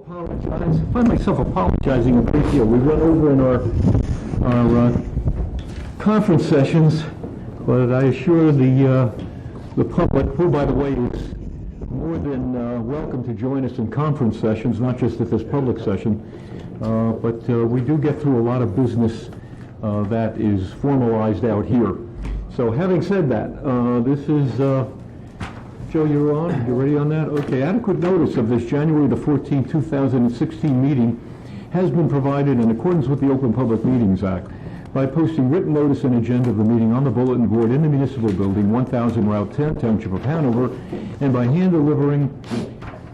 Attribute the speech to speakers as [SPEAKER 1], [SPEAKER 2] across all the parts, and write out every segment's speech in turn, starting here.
[SPEAKER 1] find myself apologizing a great deal. We run over in our conference sessions, but I assure the public, who, by the way, is more than welcome to join us in conference sessions, not just at this public session, but we do get through a lot of business that is formalized out here. So having said that, this is, Joe, you're on? You ready on that? Okay. Adequate notice of this January the 14th, 2016 meeting has been provided in accordance with the Open Public Meetings Act by posting written notice and agenda of the meeting on the bulletin board in the municipal building, 1000 Route 10, Township of Hanover, and by hand delivering,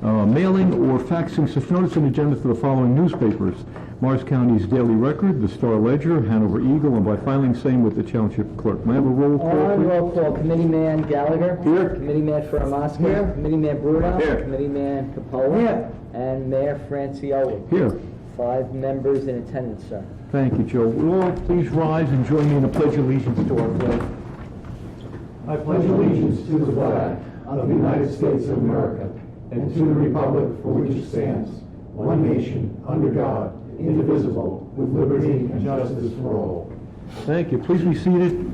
[SPEAKER 1] mailing, or faxing such notice and agenda to the following newspapers: Morris County's Daily Record, the Star Ledger, Hanover Eagle, and by filing same with the Township Clerk. May I have a roll call, please?
[SPEAKER 2] Roll call. Committeeman Gallagher.
[SPEAKER 1] Here.
[SPEAKER 2] Committeeman Faramasco.
[SPEAKER 1] Here.
[SPEAKER 2] Committeeman Bruno.
[SPEAKER 1] Here.
[SPEAKER 2] Committeeman Capola.
[SPEAKER 1] Here.
[SPEAKER 2] And Mayor Francioli.
[SPEAKER 1] Here.
[SPEAKER 2] 5 members in attendance, sir.
[SPEAKER 1] Thank you, Joe. Will all please rise and join me in the Pledge of Allegiance to our flag.
[SPEAKER 3] I pledge allegiance to the flag of the United States of America and to the republic for which it stands, one nation, under God, indivisible, with liberty and justice for all.
[SPEAKER 1] Thank you. Please be seated.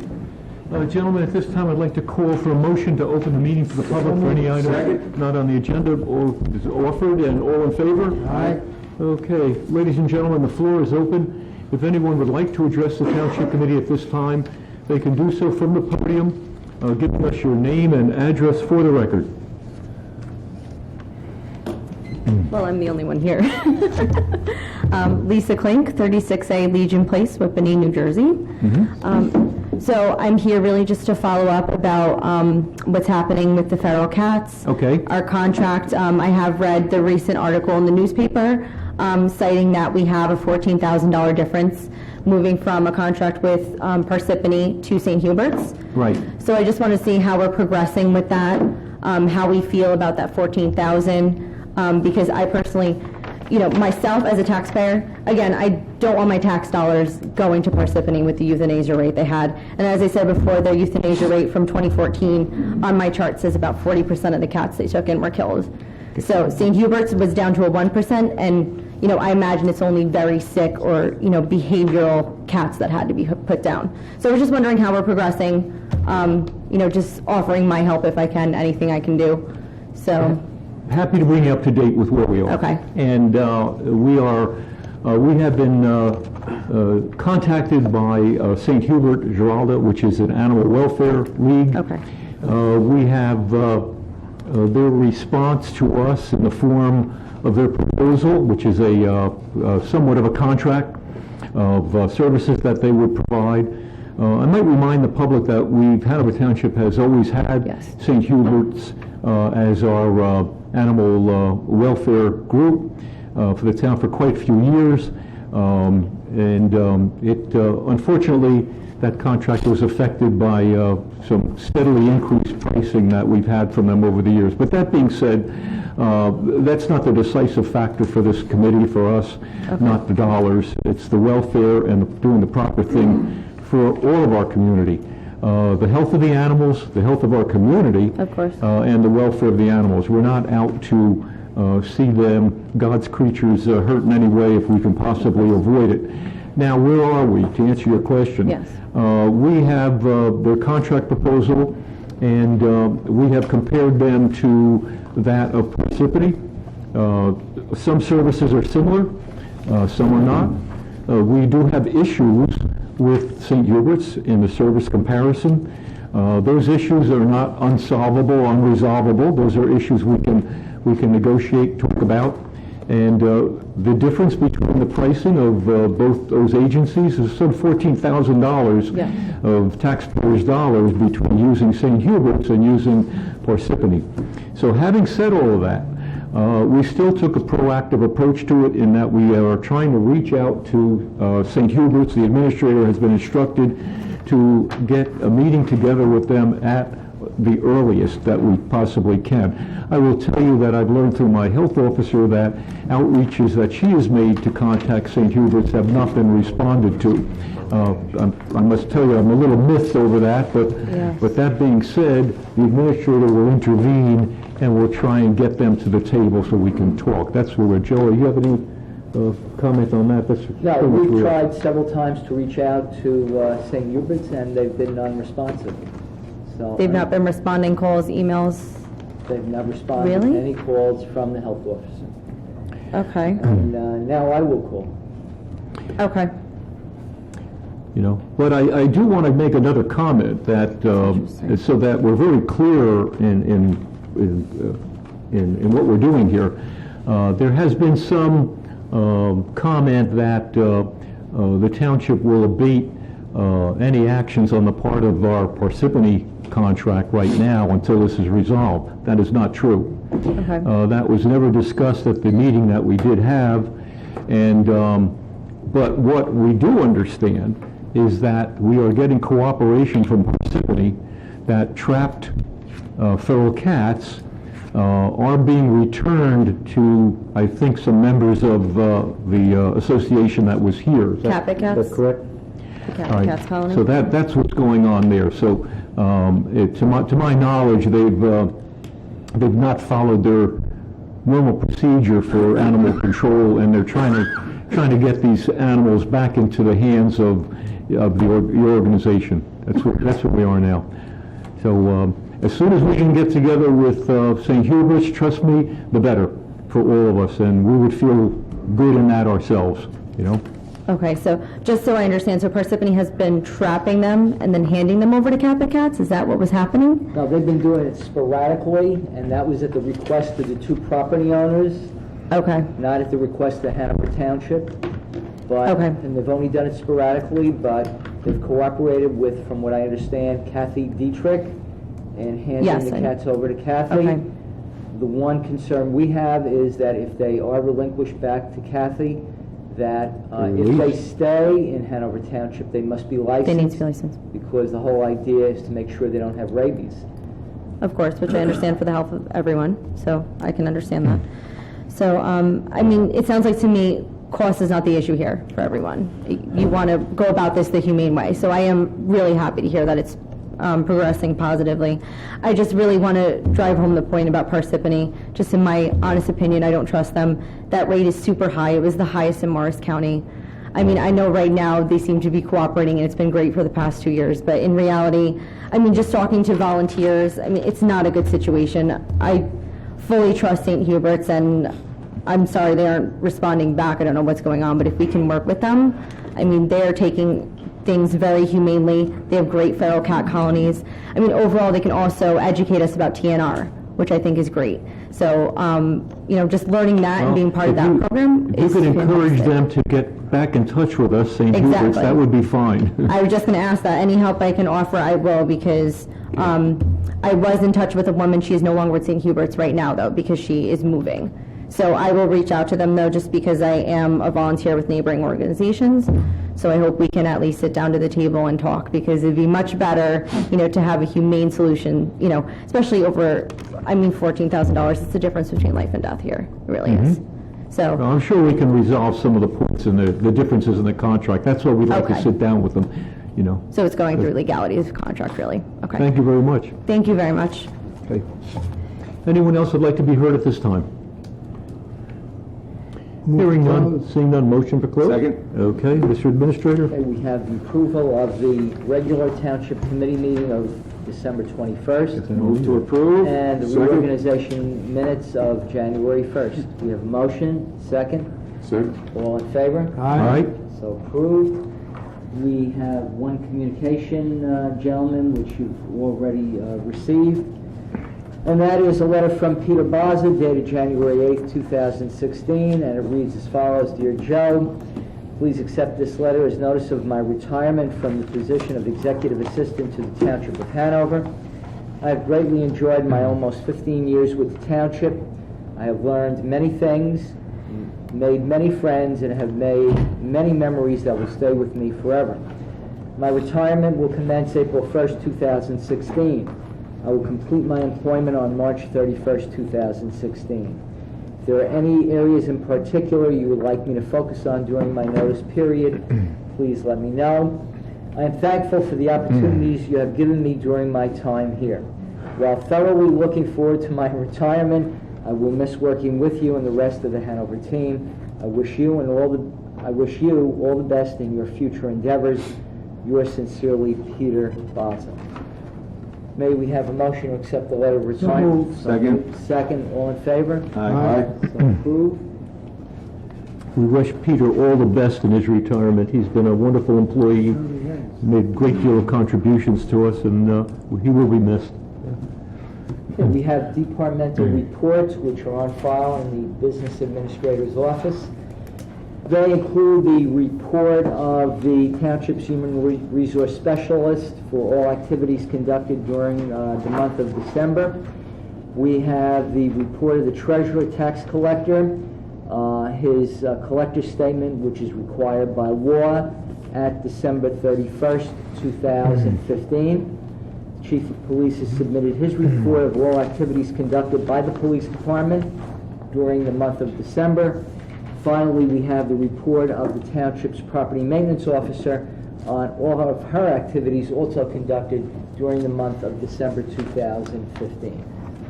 [SPEAKER 1] Gentlemen, at this time I'd like to call for a motion to open the meeting to the public for any item not on the agenda or is offered, and all in favor?
[SPEAKER 2] Aye.
[SPEAKER 1] Okay. Ladies and gentlemen, the floor is open. If anyone would like to address the Township Committee at this time, they can do so from the podium, giving us your name and address for the record.
[SPEAKER 4] Well, I'm the only one here. Lisa Klink, 36A Legion Place, Whippany, New Jersey.
[SPEAKER 1] Mm-hmm.
[SPEAKER 4] So I'm here really just to follow up about what's happening with the feral cats.
[SPEAKER 1] Okay.
[SPEAKER 4] Our contract, I have read the recent article in the newspaper citing that we have a $14,000 difference moving from a contract with Parsippany to St. Hubert's.
[SPEAKER 1] Right.
[SPEAKER 4] So I just want to see how we're progressing with that, how we feel about that $14,000. Because I personally, myself as a taxpayer, again, I don't want my tax dollars going to Parsippany with the euthanasia rate they had. And as I said before, their euthanasia rate from 2014 on my chart says about 40% of the cats they took in were killed. So St. Hubert's was down to a 1%, and I imagine it's only very sick or behavioral cats that had to be put down. So I was just wondering how we're progressing. Just offering my help if I can, anything I can do. So.
[SPEAKER 1] Happy to bring you up to date with where we are.
[SPEAKER 4] Okay.
[SPEAKER 1] And we have been contacted by St. Hubert Giralda, which is an animal welfare league.
[SPEAKER 4] Okay.
[SPEAKER 1] We have their response to us in the form of their proposal, which is a somewhat of a contract of services that they would provide. I might remind the public that Hanover Township has always had
[SPEAKER 4] Yes.
[SPEAKER 1] St. Hubert's as our animal welfare group for the town for quite a few years. Unfortunately, that contract was affected by some steadily increased pricing that we've had from them over the years. But that being said, that's not the decisive factor for this committee, for us, okay. Not the dollars. It's the welfare and doing the proper thing for all of our community. The health of the animals, the health of our community,
[SPEAKER 4] of course.
[SPEAKER 1] And the welfare of the animals. We're not out to see them, God's creatures, hurt in any way if we can possibly avoid it. Now, where are we, to answer your question?
[SPEAKER 4] Yes.
[SPEAKER 1] We have their contract proposal, and we have compared them to that of Parsippany. Some services are similar, some are not. We do have issues with St. Hubert's in the service comparison. Those issues are not unsolvable, unresolvable. Those are issues we can negotiate, talk about. And the difference between the pricing of both those agencies is some $14,000 of taxpayers' dollars between using St. Hubert's and using Parsippany. So having said all of that, we still took a proactive approach to it in that we are trying to reach out to St. Hubert's. The administrator has been instructed to get a meeting together with them at the earliest that we possibly can. I will tell you that I've learned through my health officer that outreaches that she has made to contact St. Hubert's have not been responded to. I must tell you, I'm a little miffed over that, but that being said, the administrator will intervene and we'll try and get them to the table so we can talk. That's where we're. Joe, you have any comment on that? That's
[SPEAKER 2] No,
[SPEAKER 1] pretty much
[SPEAKER 2] we've
[SPEAKER 1] where-
[SPEAKER 2] tried several times to reach out to St. Hubert's, and they've been unresponsive. So
[SPEAKER 4] They've not been responding calls, emails?
[SPEAKER 2] They've not responded
[SPEAKER 4] Really?
[SPEAKER 2] to any calls from the health officer.
[SPEAKER 4] Okay,
[SPEAKER 2] And now I will call.
[SPEAKER 4] okay.
[SPEAKER 1] You know, but I do want to make another comment that,
[SPEAKER 4] Interesting.
[SPEAKER 1] so that we're very clear in what we're doing here. There has been some comment that the township will abate any actions on the part of our Parsippany contract right now until this is resolved. That is not true.
[SPEAKER 4] Okay.
[SPEAKER 1] That was never discussed at the meeting that we did have, and but what we do understand is that we are getting cooperation from Parsippany that trapped feral cats are being returned to, I think, some members of the association that was here. Is that-
[SPEAKER 4] Cat Cats?
[SPEAKER 1] Is that correct?
[SPEAKER 4] The
[SPEAKER 1] All right.
[SPEAKER 4] Cats Colony?
[SPEAKER 1] So that's what's going on there. So to my knowledge, they've not followed their normal procedure for animal control, and they're trying to get these animals back into the hands of your organization. That's what we are now. So as soon as we can get together with St. Hubert's, trust me, the better for all of us, and we would feel good in that ourselves, you know?
[SPEAKER 4] Okay, so just so I understand, so Parsippany has been trapping them and then handing them over to Cat Cats? Is that what was happening?
[SPEAKER 2] No, they've been doing it sporadically, and that was at the request of the two property owners,
[SPEAKER 4] Okay,
[SPEAKER 2] not at the request of Hanover Township. But,
[SPEAKER 4] Okay.
[SPEAKER 2] and they've only done it sporadically, but they've cooperated with, from what I understand, Kathy Dietrich, and handing
[SPEAKER 4] Yes,
[SPEAKER 2] the
[SPEAKER 4] I know.
[SPEAKER 2] cats over to Kathy.
[SPEAKER 4] Okay.
[SPEAKER 2] The one concern we have is that if they are relinquished back to Kathy, that if they stay in Hanover Township, they must be licensed.
[SPEAKER 4] they need to be licensed.
[SPEAKER 2] Because the whole idea is to make sure they don't have rabies.
[SPEAKER 4] Of course, which I understand for the health of everyone, so I can understand that. So, I mean, it sounds like to me, cost is not the issue here for everyone. You want to go about this the humane way. So I am really happy to hear that it's progressing positively. I just really want to drive home the point about Parsippany. Just in my honest opinion, I don't trust them. That rate is super high. It was the highest in Morris County. I mean, I know right now they seem to be cooperating and it's been great for the past 2 years, but in reality, I mean, just talking to volunteers, I mean, it's not a good situation. I fully trust St. Hubert's, and I'm sorry they aren't responding back. I don't know what's going on, but if we can work with them, I mean, they're taking things very humanely. They have great feral cat colonies. I mean, overall, they can also educate us about TNR, which I think is great. So, you know, just learning that and being part of that program
[SPEAKER 1] If
[SPEAKER 4] is
[SPEAKER 1] you could encourage
[SPEAKER 4] fantastic.
[SPEAKER 1] them to get back in touch with us, St. Hubert's,
[SPEAKER 4] Exactly.
[SPEAKER 1] that would be fine.
[SPEAKER 4] I was just going to ask that. Any help I can offer, I will, because I was in touch with a woman. She is no longer with St. Hubert's right now, though, because she is moving. So I will reach out to them, though, just because I am a volunteer with neighboring organizations. So I hope we can at least sit down to the table and talk, because it'd be much better, you know, to have a humane solution, you know, especially over, I mean, $14,000. It's the difference between life and death here. It really is. So,
[SPEAKER 1] Well, I'm sure we can resolve some of the points and the differences in the contract. That's why we'd like to
[SPEAKER 4] Okay.
[SPEAKER 1] sit down with them, you know.
[SPEAKER 4] so it's going through legalities of contract, really. Okay.
[SPEAKER 1] Thank you very much.
[SPEAKER 4] Thank you very much.
[SPEAKER 1] Okay. Anyone else would like to be heard at this time? Hearing none, seeing none, motion for close?
[SPEAKER 3] Second.
[SPEAKER 1] Okay, Mr. Administrator?
[SPEAKER 2] Okay, we have the approval of the regular township committee meeting of December 21st.
[SPEAKER 3] Move to approve.
[SPEAKER 2] And the
[SPEAKER 3] Second.
[SPEAKER 2] reorganization minutes of January 1st. We have a motion, second.
[SPEAKER 3] Second.
[SPEAKER 2] All in favor?
[SPEAKER 1] All right.
[SPEAKER 2] So approved. We have one communication, gentlemen, which you've already received. And that is a letter from Peter Baza dated January 8th, 2016, and it reads as follows. Dear Joe, please accept this letter as notice of my retirement from the position of Executive Assistant to the Township of Hanover. I have greatly enjoyed my almost 15 years with the Township. I have learned many things, made many friends, and have made many memories that will stay with me forever. My retirement will commence April 1st, 2016. I will complete my employment on March 31st, 2016. If there are any areas in particular you would like me to focus on during my notice period, please let me know. I am thankful for the opportunities you have given me during my time here. While thoroughly looking forward to my retirement, I will miss working with you and the rest of the Hanover team. I wish you all the best in your future endeavors. Yours sincerely, Peter Baza. May we have a motion to accept the letter of retirement?
[SPEAKER 3] moved. Second.
[SPEAKER 2] Second, all in favor?
[SPEAKER 3] Aye.
[SPEAKER 2] So approved.
[SPEAKER 1] We wish Peter all the best in his retirement. He's been a wonderful employee, made a great deal of contributions to us, and he will be missed.
[SPEAKER 2] Okay, we have departmental reports which are on file in the Business Administrator's office. They include the report of the Township's Human Resource Specialist for all activities conducted during the month of December. We have the report of the Treasurer Tax Collector, his collector's statement, which is required by law at December 31st, 2015. Chief of Police has submitted his report of all activities conducted by the Police Department during the month of December. Finally, we have the report of the Township's Property Maintenance Officer on all of her activities also conducted during the month of December 2015.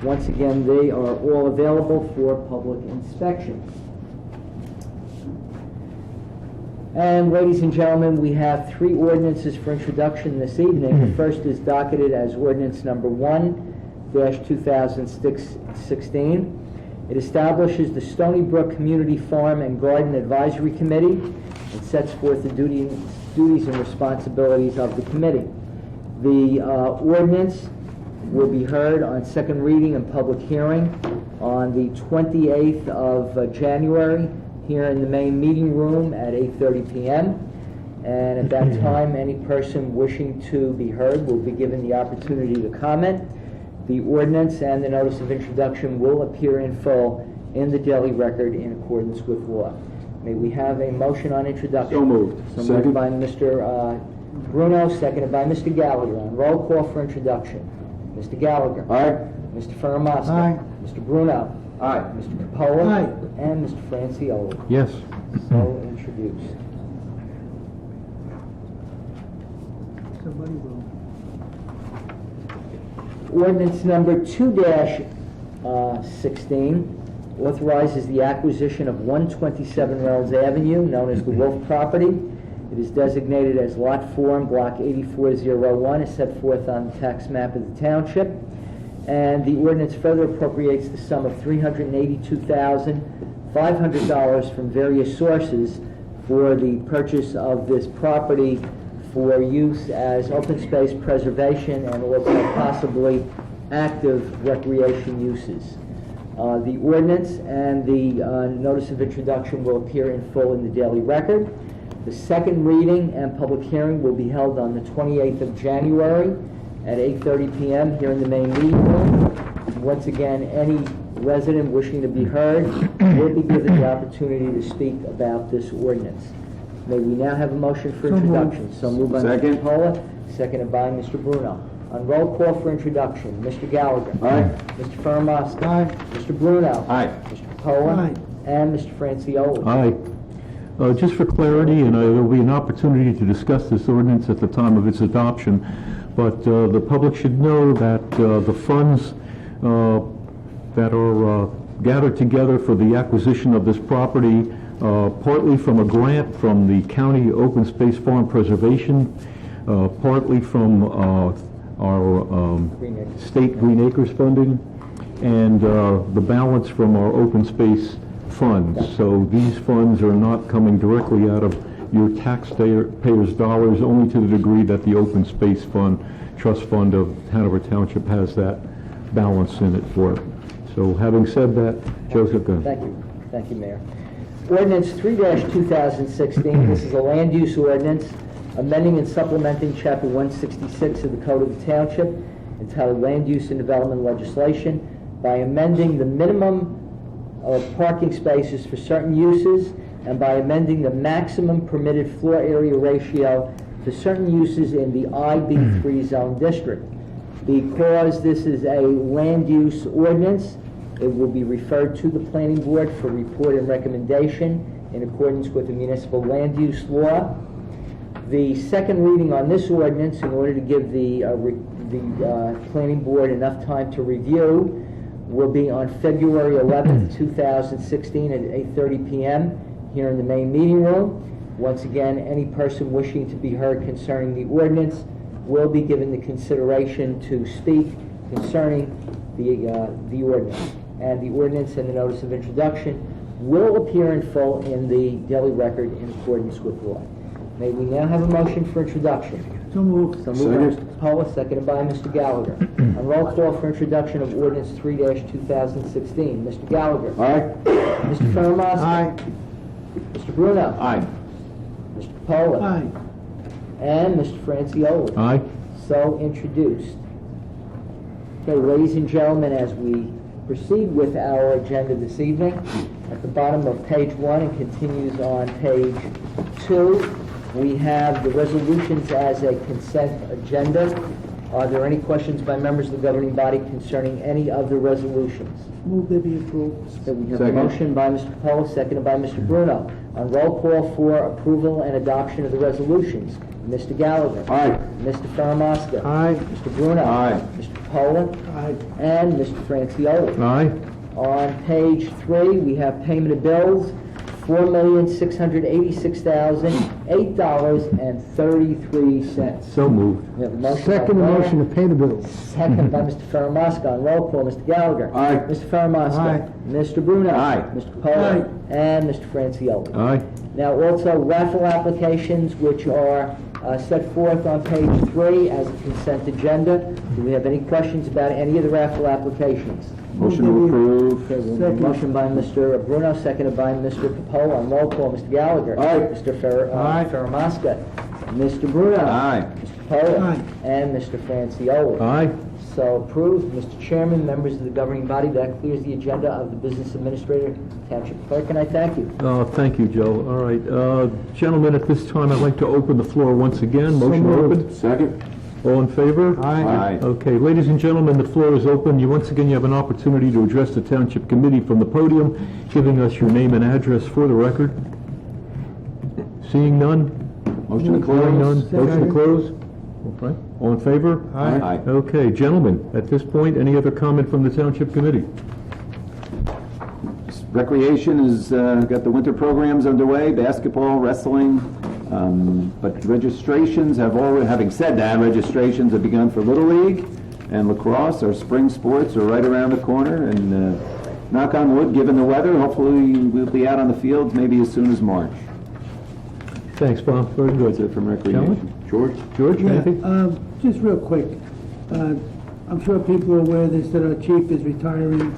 [SPEAKER 2] Once again, they are all available for public inspection. And ladies and gentlemen, we have 3 ordinances for introduction this evening. The first is docketed as ordinance number 1-2016. It establishes the Stony Brook Community Farm and Garden Advisory Committee. It sets forth the duties and responsibilities of the committee. The ordinance will be heard on second reading and public hearing on the 28th of January here in the main meeting room at 8:30 p.m. And at that time, any person wishing to be heard will be given the opportunity to comment. The ordinance and the notice of introduction will appear in full in the daily record in accordance with law. May we have a motion on introduction?
[SPEAKER 3] So moved.
[SPEAKER 2] So moved
[SPEAKER 3] Second.
[SPEAKER 2] by Mr. Bruno, seconded by Mr. Gallagher. On roll call for introduction. Mr. Gallagher.
[SPEAKER 3] Aye.
[SPEAKER 2] Mr. Ferramasta.
[SPEAKER 3] Aye.
[SPEAKER 2] Mr. Bruno.
[SPEAKER 3] Aye.
[SPEAKER 2] Mr. Capola.
[SPEAKER 3] Aye.
[SPEAKER 2] And Mr. Francioli.
[SPEAKER 1] Yes.
[SPEAKER 2] So introduced. Ordinance number 2-16 authorizes the acquisition of 127 Reynolds Avenue, known as the Wolf property. It is designated as Lot 4 in Block 8401, as set forth on the tax map of the township. And the ordinance further appropriates the sum of $382,500 from various sources for the purchase of this property for use as open space preservation and also possibly active recreation uses. The ordinance and the notice of introduction will appear in full in the daily record. The second reading and public hearing will be held on the 28th of January at 8:30 p.m. here in the main meeting room. Once again, any resident wishing to be heard will be given the opportunity to speak about this ordinance. May we now have a motion for introduction? So moved by Mr.
[SPEAKER 3] Second.
[SPEAKER 2] Capola, seconded by Mr. Bruno. On roll call for introduction, Mr. Gallagher.
[SPEAKER 3] Aye.
[SPEAKER 2] Mr. Ferramasta.
[SPEAKER 3] Aye.
[SPEAKER 2] Mr. Bruno.
[SPEAKER 3] Aye.
[SPEAKER 2] Mr. Capola.
[SPEAKER 3] Aye.
[SPEAKER 2] And Mr. Francioli.
[SPEAKER 1] Aye. Just for clarity, and there will be an opportunity to discuss this ordinance at the time of its adoption, but the public should know that the funds that are gathered together for the acquisition of this property, partly from a grant from the County Open Space Farm Preservation, partly from our
[SPEAKER 2] Green Acres.
[SPEAKER 1] state Green Acres funding, and the balance from our open space funds. So these funds are not coming directly out of your taxpayers' dollars, only to the degree that the open space fund, trust fund of Hanover Township has that balance in it for it. So having said that, Joseph, go ahead.
[SPEAKER 2] Thank you. Thank you, Mayor. Ordinance 3-2016, this is a land use ordinance amending and supplementing Chapter 166 of the Code of the Township entitled Land Use and Development Legislation by amending the minimum of parking spaces for certain uses and by amending the maximum permitted floor area ratio for certain uses in the IB3 zone district. Because this is a land use ordinance, it will be referred to the planning board for report and recommendation in accordance with the municipal land use law. The second reading on this ordinance, in order to give the the planning board enough time to review will be on February 11th, 2016 at 8:30 p.m. here in the main meeting room. Once again, any person wishing to be heard concerning the ordinance will be given the consideration to speak concerning the ordinance. And the ordinance and the notice of introduction will appear in full in the Daily Record in accordance with law. May we now have a motion for introduction?
[SPEAKER 3] So moved.
[SPEAKER 2] So moved by Mr. Capola, seconded by Mr. Gallagher. On roll call for introduction of ordinance 3-2016. Mr. Gallagher.
[SPEAKER 3] Aye.
[SPEAKER 2] Mr. Fermaster.
[SPEAKER 3] Aye.
[SPEAKER 2] Mr. Bruno.
[SPEAKER 3] Aye.
[SPEAKER 2] Mr. Capola.
[SPEAKER 3] Aye.
[SPEAKER 2] And Mr. Francioli.
[SPEAKER 1] Aye.
[SPEAKER 2] So introduced. Okay, ladies and gentlemen, as we proceed with our agenda this evening, at the bottom of page 1 and continues on page 2, we have the resolutions as a consent agenda. Are there any questions by members of the governing body concerning any of the resolutions?
[SPEAKER 3] Move they be approved.
[SPEAKER 2] So we have a motion by Mr. Capola, seconded by Mr. Bruno. On roll call for approval and adoption of the resolutions, Mr. Gallagher.
[SPEAKER 3] Aye.
[SPEAKER 2] Mr. Faramasca.
[SPEAKER 3] Aye.
[SPEAKER 2] Mr. Bruno.
[SPEAKER 3] Aye.
[SPEAKER 2] Mr. Capola.
[SPEAKER 3] Aye.
[SPEAKER 2] And Mr. Francioli.
[SPEAKER 1] Aye.
[SPEAKER 2] On page 3, we have payment of bills, $4,686,008.33.
[SPEAKER 1] So moved.
[SPEAKER 2] We have a motion by
[SPEAKER 3] Second
[SPEAKER 2] Bruno,
[SPEAKER 3] motion to pay the bills.
[SPEAKER 2] second by Mr. Faramasca. On roll call, Mr. Gallagher.
[SPEAKER 3] Aye.
[SPEAKER 2] Mr. Faramasca.
[SPEAKER 3] Aye.
[SPEAKER 2] Mr. Bruno.
[SPEAKER 3] Aye.
[SPEAKER 2] Mr. Capola. And Mr. Francioli.
[SPEAKER 1] Aye.
[SPEAKER 2] Now, also raffle applications, which are set forth on page 3 as a consent agenda. Do we have any questions about any of the raffle applications?
[SPEAKER 3] Motion to approve.
[SPEAKER 2] Okay, we have a motion by Mr. Bruno, seconded by Mr. Capola. On roll call, Mr. Gallagher.
[SPEAKER 3] Aye.
[SPEAKER 2] Mr.
[SPEAKER 3] Aye.
[SPEAKER 2] Faramasca. Mr. Bruno.
[SPEAKER 3] Aye.
[SPEAKER 2] Mr. Capola.
[SPEAKER 3] Aye.
[SPEAKER 2] And Mr. Francioli.
[SPEAKER 1] Aye.
[SPEAKER 2] So approved. Mr. Chairman, members of the governing body, that clears the agenda of the business administrator, township clerk, and I thank you.
[SPEAKER 1] Thank you, Joe. All right. Gentlemen, at this time, I'd like to open the floor once again. Motion to open.
[SPEAKER 3] Second.
[SPEAKER 1] All in favor?
[SPEAKER 3] Aye.
[SPEAKER 1] Okay, ladies and gentlemen, the floor is open. Once again, you have an opportunity to address the Township Committee from the podium, giving us your name and address for the record. Seeing none?
[SPEAKER 3] Motion to
[SPEAKER 1] Hearing none?
[SPEAKER 3] close.
[SPEAKER 1] Motion to close? Okay. All in favor?
[SPEAKER 3] Aye.
[SPEAKER 1] Okay, gentlemen, at this point, any other comment from the Township Committee?
[SPEAKER 5] Recreation has got the winter programs underway, basketball, wrestling, but registrations have already, having said that, registrations have begun for Little League and lacrosse. Our spring sports are right around the corner, and knock on wood, given the weather, hopefully we'll be out on the fields maybe as soon as March.
[SPEAKER 1] Thanks, Bob. Very good.
[SPEAKER 5] That's it from recreation. George?
[SPEAKER 1] George,
[SPEAKER 6] Yeah,
[SPEAKER 1] anything?
[SPEAKER 6] just real quick. I'm sure people are aware this, that our chief is retiring,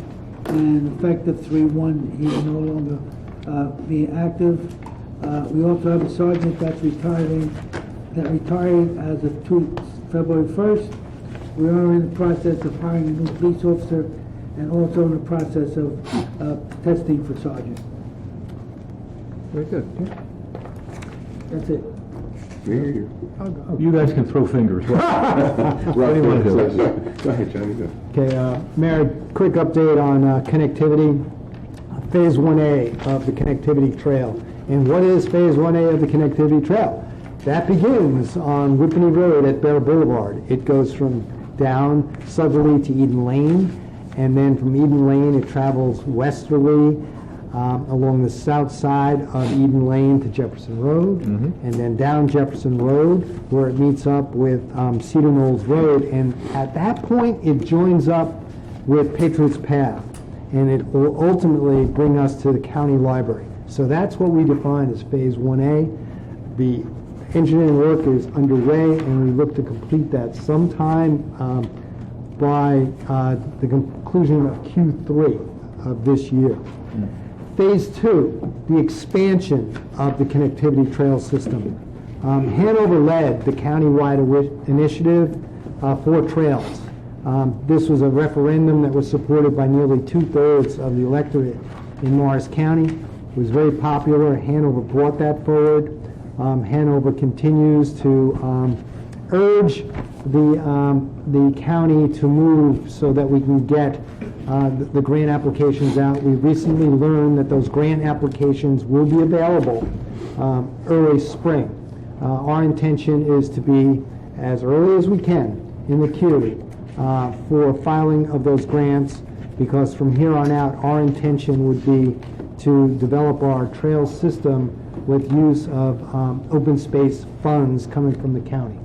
[SPEAKER 6] and effective 3/1, he will no longer be active. We also have a sergeant that's retiring, that retired as of February 1st. We are in the process of hiring a new police officer, and also in the process of testing for sergeant.
[SPEAKER 1] Very good.
[SPEAKER 6] That's it.
[SPEAKER 1] You guys can throw fingers. What do you want to do?
[SPEAKER 3] Go ahead, Johnny. Go.
[SPEAKER 7] Okay, Mayor, quick update on connectivity. Phase 1A of the connectivity trail. And what is Phase 1A of the connectivity trail? That begins on Whippany Road at Bear Boulevard. It goes from down southerly to Eden Lane, and then from Eden Lane it travels westerly along the south side of Eden Lane to Jefferson Road, and then down Jefferson Road where it meets up with Cedar Knolls Road, and at that point it joins up with Patriots Path, and it will ultimately bring us to the county library. So that's what we define as Phase 1A. The engineering work is underway, and we look to complete that sometime by the conclusion of Q3 of this year. Phase 2, the expansion of the connectivity trail system. Hanover led the countywide initiative for trails. This was a referendum that was supported by nearly 2/3 of the electorate in Morris County. It was very popular. Hanover brought that forward. Hanover continues to urge the county to move so that we can get the grant applications out. We recently learned that those grant applications will be available early spring. Our intention is to be as early as we can in the queue for filing of those grants, because from here on out, our intention would be to develop our trail system with use of open space funds coming from the county.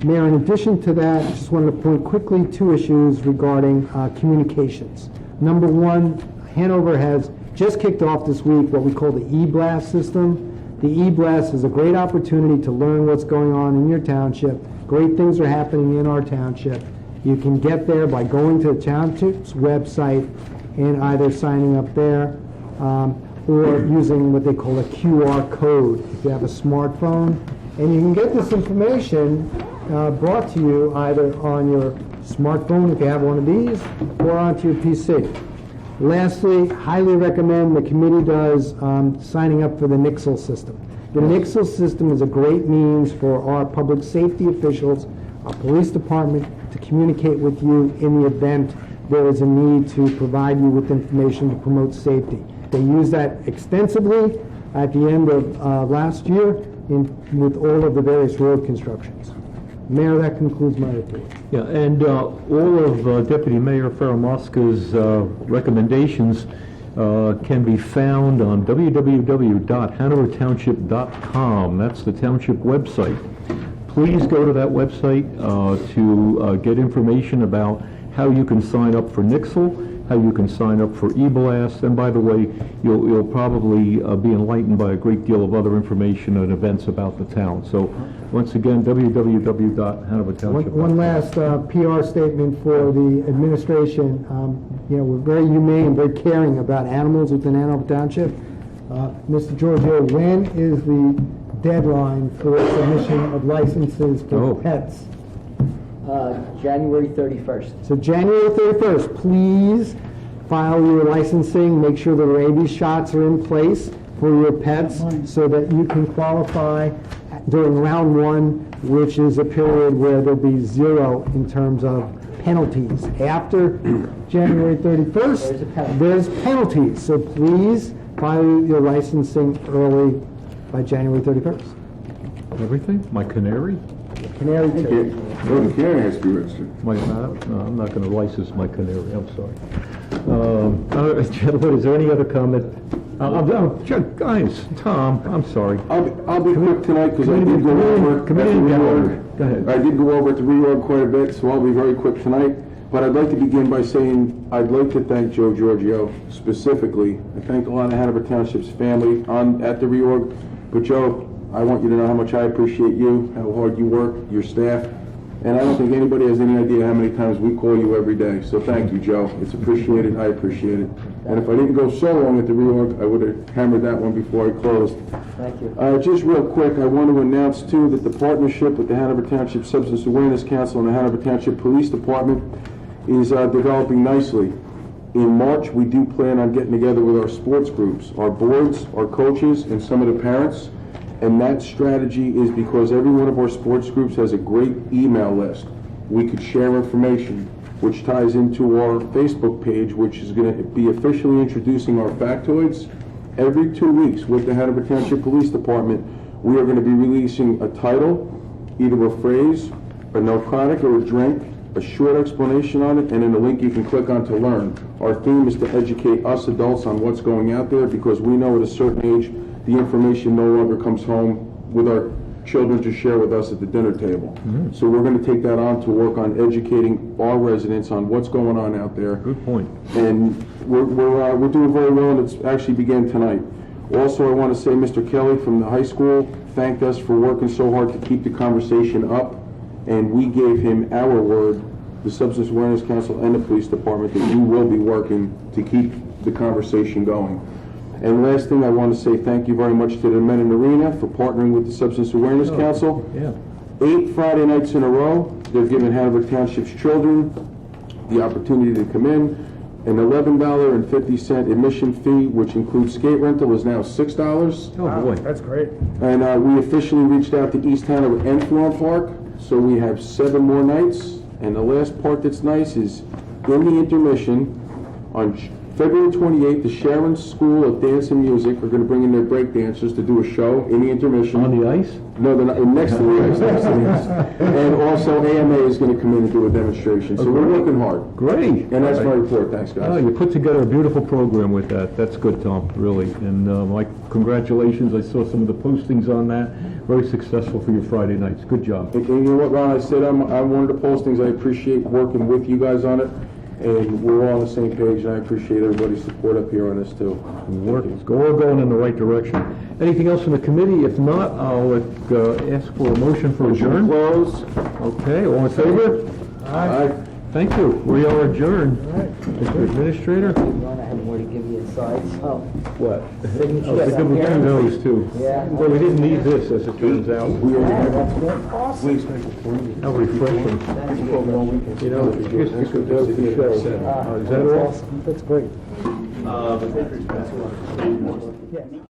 [SPEAKER 7] Mayor, in addition to that, I just wanted to point quickly two issues regarding communications. Number one, Hanover has just kicked off this week what we call the e-blast system. The e-blast is a great opportunity to learn what's going on in your township. Great things are happening in our township. You can get there by going to the township's website and either signing up there or using what they call a QR code if you have a smartphone. And you can get this information brought to you either on your smartphone if you have one of these or onto your PC. Lastly, highly recommend the committee does signing up for the Nixle system. The Nixle system is a great means for our public safety officials, our police department, to communicate with you in the event there is a need to provide you with information to promote safety. They use that extensively at the end of last year with all of the various road constructions. Mayor, that concludes my report.
[SPEAKER 1] Yeah, and all of Deputy Mayor Faramosca's recommendations can be found on www.hanovertownship.com. That's the township website. Please go to that website to get information about how you can sign up for Nixle, how you can sign up for eBlast, and by the way, you'll probably be enlightened by a great deal of other information and events about the town. So, once again, www.hanovertownship.com.
[SPEAKER 7] One last PR statement for the administration. We're very humane and very caring about animals within Hanover Township. Mr. Giorgio, when is the deadline for submission of licenses for pets?
[SPEAKER 2] January 31st.
[SPEAKER 7] So January 31st, please file your licensing, make sure the rabies shots are in place for your pets so that you can qualify during round one, which is a period where there'll be zero in terms of penalties. After January 31st, there's penalties. So please file your licensing early by January 31st.
[SPEAKER 1] Everything? My canary?
[SPEAKER 7] Canary too.
[SPEAKER 3] No, the canary has to be registered.
[SPEAKER 1] No, I'm not going to license my canary. I'm sorry. Gentlemen, is there any other comment? Guys, Tom, I'm sorry.
[SPEAKER 3] I'll be quick tonight because I did go over at the reorg.
[SPEAKER 1] Go ahead.
[SPEAKER 3] I did go over at the reorg quite a bit, so I'll be very quick tonight. But I'd like to begin by saying I'd like to thank Joe Giorgio specifically. I thanked a lot of Hanover Township's family at the reorg. But Joe, I want you to know how much I appreciate you, how hard you work, your staff, and I don't think anybody has any idea how many times we call you every day. So thank you, Joe. It's appreciated. I appreciate it. And if I didn't go so long at the reorg, I would have hammered that one before I closed.
[SPEAKER 2] Thank you.
[SPEAKER 3] Just real quick, I want to announce, too, that the partnership with the Hanover Township Substance Awareness Council and the Hanover Township Police Department is developing nicely. In March, we do plan on getting together with our sports groups, our boards, our coaches, and some of the parents. And that strategy is because every one of our sports groups has a great email list. We could share information, which ties into our Facebook page, which is going to be officially introducing our factoids. Every 2 weeks with the Hanover Township Police Department, we are going to be releasing a title, either a phrase, a narcotic or a drink, a short explanation on it, and then a link you can click on to learn. Our theme is to educate us adults on what's going out there because we know at a certain age, the information no longer comes home with our children to share with us at the dinner table. Mm-hmm. So we're going to take that on to work on educating our residents on what's going on out there.
[SPEAKER 1] Good point.
[SPEAKER 3] And we're doing very well, and it's actually began tonight. Also, I want to say Mr. Kelly from the high school thanked us for working so hard to keep the conversation up, and we gave him our word, the Substance Awareness Council and the Police Department, that we will be working to keep the conversation going. And last thing, I want to say thank you very much to the men in the arena for partnering with the Substance Awareness Council.
[SPEAKER 1] Yeah.
[SPEAKER 3] 8 Friday nights in a row, they've given Hanover Township's children the opportunity to come in. An $11.50 admission fee, which includes skate rental, is now $6.
[SPEAKER 1] Oh, boy.
[SPEAKER 7] That's great.
[SPEAKER 3] And we officially reached out to East Hanover and Florham Park, so we have 7 more nights. And the last part that's nice is in the intermission on
[SPEAKER 8] February 28th, the Sharon School of Dance and Music are going to bring in their break dancers to do a show in the intermission.
[SPEAKER 1] On the ice?
[SPEAKER 8] No, they're not, next to the ice. Next to the ice. And also AMA is going to come in and do a demonstration. So we're working hard.
[SPEAKER 1] Great.
[SPEAKER 8] And that's my report. Thanks, guys.
[SPEAKER 1] Oh, you put together a beautiful program with that. That's good, Tom, really. And my congratulations. I saw some of the postings on that. Very successful for your Friday nights. Good job.
[SPEAKER 8] And you know what, Ron? I said I'm one of the postings. I appreciate working with you guys on it. And we're all on the same page, and I appreciate everybody's support up here on this, too.
[SPEAKER 1] It's all going in the right direction. Anything else from the committee? If not, I'll ask for a motion for adjourn.
[SPEAKER 8] Close.
[SPEAKER 1] Okay, all in favor?
[SPEAKER 8] Aye.
[SPEAKER 1] Thank you. We are adjourned. Mr. Administrator?
[SPEAKER 2] Ron, I have more to give you aside, so.
[SPEAKER 1] What?
[SPEAKER 2] Signatures
[SPEAKER 1] Oh, we
[SPEAKER 2] up
[SPEAKER 1] give
[SPEAKER 2] here.
[SPEAKER 1] you those, too.
[SPEAKER 2] Yeah.
[SPEAKER 1] Well, we didn't need this, as it turns out.
[SPEAKER 2] Yeah, that's good.
[SPEAKER 1] How refreshing.
[SPEAKER 2] That's good.
[SPEAKER 1] You know, it just goes to show. Is that all?
[SPEAKER 2] That's great.